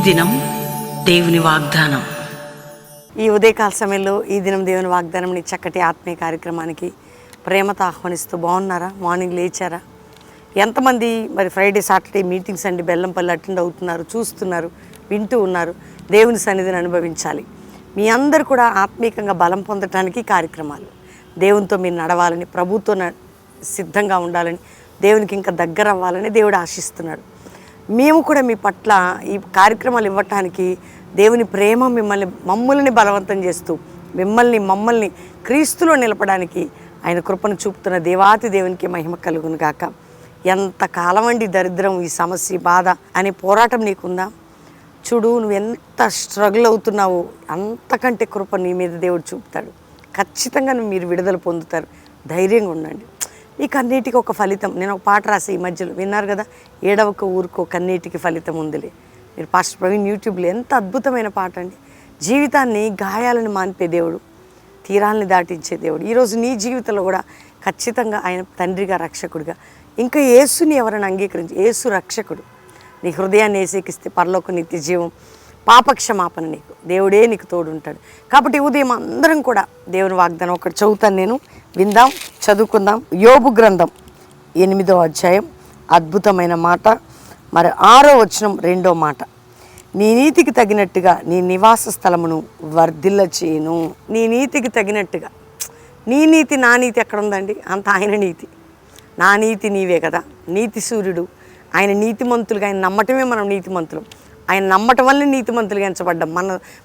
దినం దేవుని వాగ్దానం. ఈ ఉదయకాల సమయంలో ఈ దినం దేవుని వాగ్దానం చక్కటి ఆత్మీయ కార్యక్రమానికి ప్రేమతో ఆహ్వానిస్తూ బాగున్నారా? మార్నింగ్ లేచారా? ఎంతమంది మరి ఫ్రైడే సాటర్డే మీటింగ్స్ అండి బెల్లంపల్లి అటెండ్ అవుతున్నారు, చూస్తున్నారు, వింటూ ఉన్నారు? దేవుని సన్నిధిని అనుభవించాలి. మీ అందరూ కూడా ఆత్మీయంగా బలం పొందటానికి కార్యక్రమాలు, దేవునితో మీరు నడవాలని, ప్రభుతో సిద్ధంగా ఉండాలని, దేవునికి ఇంకా దగ్గర అవ్వాలని దేవుడు ఆశిస్తున్నాడు. మేము కూడా మీ పట్ల ఈ కార్యక్రమాలు ఇవ్వటానికి దేవుని ప్రేమ మమ్మల్ని బలవంతం చేస్తూ మమ్మల్ని క్రీస్తులో నిలపడానికి ఆయన కృపను చూపుతున్న దేవాతి దేవునికి మహిమ కలుగును గాక. ఎంతకాలం అండి దరిద్రం, ఈ సమస్య, బాధ అనే పోరాటం నీకుందా? చూడు, నువ్వు ఎంత స్ట్రగుల్ అవుతున్నావో అంతకంటే కృప నీ మీద దేవుడు చూపుతాడు. ఖచ్చితంగా మీరు విడుదల పొందుతారు. ధైర్యంగా ఉండండి. ఈ కన్నీటికి ఒక ఫలితం. నేను ఒక పాట రాసి ఈ మధ్యలో విన్నారు కదా, ఏడవక ఊరుకో కన్నీటికి ఫలితం ఉందిలే. మీరు పాస్టర్ ప్రవీణ్ యూట్యూబ్లో ఎంత అద్భుతమైన పాట అండి. జీవితాన్ని, గాయాలను మాన్పే దేవుడు, తీరాలని దాటించే దేవుడు. ఈరోజు నీ జీవితంలో కూడా ఖచ్చితంగా ఆయన తండ్రిగా, రక్షకుడిగా, ఇంకా యేసుని ఎవరైనా అంగీకరించి, యేసు రక్షకుడు, నీ హృదయాన్ని ఏసేకిస్తే పరలోక నిత్య జీవం, పాపక్షమాపణ నీకు దేవుడే నీకు తోడు ఉంటాడు. కాబట్టి ఉదయం అందరం కూడా దేవుని వాగ్దానం ఒకటి చదువుతాను, నేను విందాం, చదువుకుందాం. యోబు గ్రంథం 8వ అధ్యాయం అద్భుతమైన మాట, మరి 6వ వచనం 2వ మాట. నీ నీతికి తగినట్టుగా నీ నివాస స్థలమును వర్ధిల్ల చేయను. నీ నీతికి తగినట్టుగా. నీ నీతి నా నీతి ఎక్కడ ఉందండి? అంత ఆయన నీతి. నా నీతి నీవే కదా. నీతి సూర్యుడు ఆయన నీతిమంతులుగా, ఆయన నమ్మటమే మనం నీతిమంతులం. ఆయన నమ్మటం వల్ల నీతిమంతులుగా ఎంచబడ్డాం.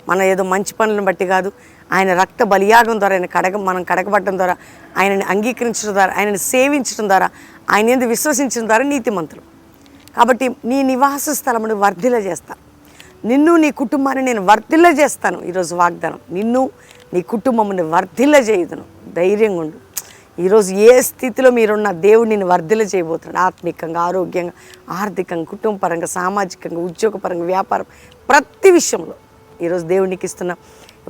మన ఏదో మంచి పనులను బట్టి కాదు, ఆయన రక్త బలియాగం ద్వారా, మనం కడగబడడం ద్వారా, ఆయనని అంగీకరించడం ద్వారా, ఆయనని సేవించడం ద్వారా, ఆయన ఎందుకు విశ్వసించడం ద్వారా నీతిమంతులు. కాబట్టి నీ నివాస స్థలమును వర్ధిల్ల చేస్తా, నిన్ను నీ కుటుంబాన్ని నేను వర్ధిల్ల చేస్తాను. ఈరోజు వాగ్దానం, నిన్ను నీ కుటుంబముని వర్ధిల్ల చేయుదును. ధైర్యంగా ఉండు. ఈరోజు ఏ స్థితిలో మీరున్న దేవుడు నిన్ను వర్ధిల్ల చేయబోతున్నాడు. ఆత్మికంగా, ఆరోగ్యంగా, ఆర్థికంగా, కుటుంబపరంగా, సామాజికంగా, ఉద్యోగపరంగా, వ్యాపారం, ప్రతి విషయంలో ఈరోజు దేవునికి ఇస్తున్న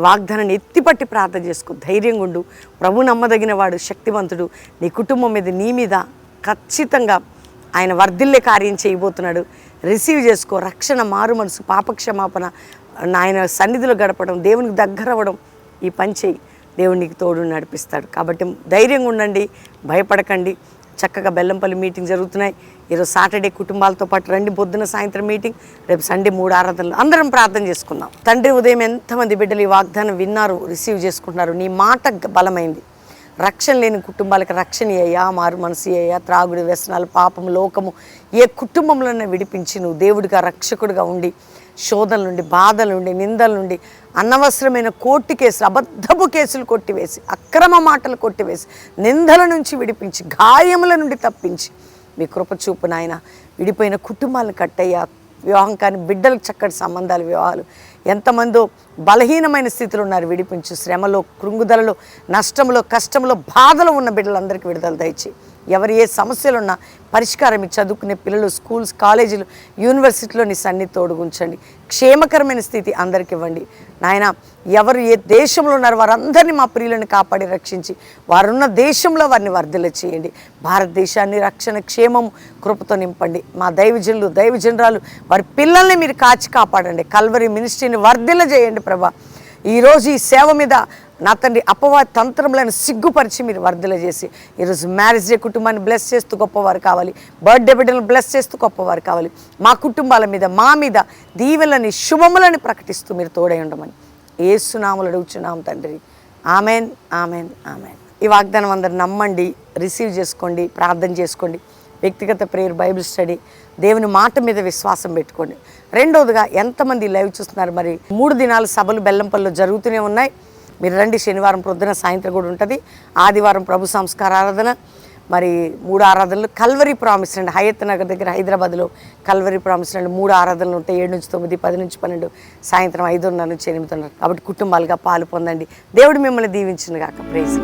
వాగ్దానాన్ని ఎత్తిపట్టి ప్రార్థన చేసుకో. ధైర్యంగా ఉండు. ప్రభు నమ్మదగిన వాడు, శక్తివంతుడు. నీ కుటుంబం మీద, నీ మీద ఖచ్చితంగా ఆయన వర్ధిల్లే కార్యం చేయబోతున్నాడు. రిసీవ్ చేసుకో. రక్షణ, మారు మనసు, పాపక్షమాపణ, ఆయన సన్నిధిలో గడపడం, దేవునికి దగ్గర అవ్వడం, ఈ పని చేయి. దేవునికి తోడు నడిపిస్తాడు. కాబట్టి ధైర్యంగా ఉండండి, భయపడకండి. చక్కగా బెల్లంపల్లి మీటింగ్ జరుగుతున్నాయి. ఈరోజు సాటర్డే కుటుంబాలతో పాటు రండి. పొద్దున సాయంత్రం మీటింగ్, రేపు సండే 3 ఆరాధనలు. అందరం ప్రార్థన చేసుకుందాం. తండ్రి, ఉదయం ఎంతమంది బిడ్డలు ఈ వాగ్దానం విన్నారు, రిసీవ్ చేసుకుంటున్నారు. నీ మాట బలమైంది. రక్షణ లేని కుటుంబాలకు రక్షణ అయ్యా, మారు మనసు అయ్యా, త్రాగుడు, వ్యసనాలు, పాపము, లోకము ఏ కుటుంబంలోనే విడిపించి నువ్వు దేవుడిగా, రక్షకుడిగా ఉండి శోధనల నుండి, బాధల నుండి, నిందల నుండి, అనవసరమైన కోర్టు కేసులు, అబద్ధపు కేసులు కొట్టివేసి, అక్రమ మాటలు కొట్టివేసి, నిందల నుంచి విడిపించి, గాయముల నుండి తప్పించి మీ కృప చూపు నాయన. విడిపోయిన కుటుంబాలను కట్టయ్యా. వివాహం కానీ బిడ్డలకు చక్కటి సంబంధాలు, వివాహాలు. ఎంతమందో బలహీనమైన స్థితిలో ఉన్నారు, విడిపించు. శ్రమలో, కృంగుదలలో, నష్టంలో, కష్టంలో, బాధలో ఉన్న బిడ్డలందరికీ విడుదల దయచేయి. ఎవరు ఏ సమస్యలు ఉన్నా పరిష్కారం, చదువుకునే పిల్లలు, స్కూల్స్, కాలేజీలు, యూనివర్సిటీలో నీ సన్నిధి తోడుగుంచండి. క్షేమకరమైన స్థితి అందరికి ఇవ్వండి నాయన. ఎవరు ఏ దేశంలో ఉన్నారు వారందరినీ మా ప్రియులను కాపాడి రక్షించి, వారున్న దేశంలో వారిని వర్ధిల్ల చేయండి. భారతదేశాన్ని రక్షణ, క్షేమం, కృపతో నింపండి. మా దైవజనులు, దైవజనరాలు, వారి పిల్లల్ని మీరు కాచి కాపాడండి. కల్వరి మినిస్ట్రీని వర్ధిల్ల చేయండి ప్రభా. ఈరోజు ఈ సేవ మీద నా తండ్రి అపవాది తంత్రములను సిగ్గుపరిచి మీరు వర్ధిల్ల చేసి, ఈరోజు మ్యారేజ్ డే కుటుంబాన్ని బ్లెస్ చేస్తూ గొప్పవారు కావాలి. బర్త్డే బిడ్డలను బ్లెస్ చేస్తూ గొప్పవారు కావాలి. మా కుటుంబాల మీద, మా మీద దీవెనలని, శుభములని ప్రకటిస్తూ మీరు తోడై ఉండమని యేసునామములో అడుగుచున్నాం తండ్రి. Amen, amen, amen. ఈ వాగ్దానం అందరు నమ్మండి, రిసీవ్ చేసుకోండి, ప్రార్థన చేసుకోండి. వ్యక్తిగత ప్రేయర్, బైబిల్ స్టడీ, దేవుని మాట మీద విశ్వాసం పెట్టుకోండి. రెండవదిగా, ఎంతమంది లైవ్ చూస్తున్నారు? మరి 3 దినాలు సభలు బెల్లంపల్లిలో జరుగుతూనే ఉన్నాయి. మీరు రండి. శనివారం ప్రొద్దున, సాయంత్రం కూడా ఉంటుంది. ఆదివారం ప్రభు సంస్కార ఆరాధన, మరి 3 ఆరాధనలు. కల్వరీ ప్రామిస్ అండి, హయత్ నగర్ దగ్గర హైదరాబాద్లో కల్వరీ ప్రామిస్ అండి 3 ఆరాధనలు ఉంటాయి. 7 నుంచి 9, 10 నుంచి 12, సాయంత్రం 5:30 నుంచి 8:30. కాబట్టి కుటుంబాలుగా పాలు పొందండి. దేవుడు మిమ్మల్ని దీవించును గాక. ప్రైజ్.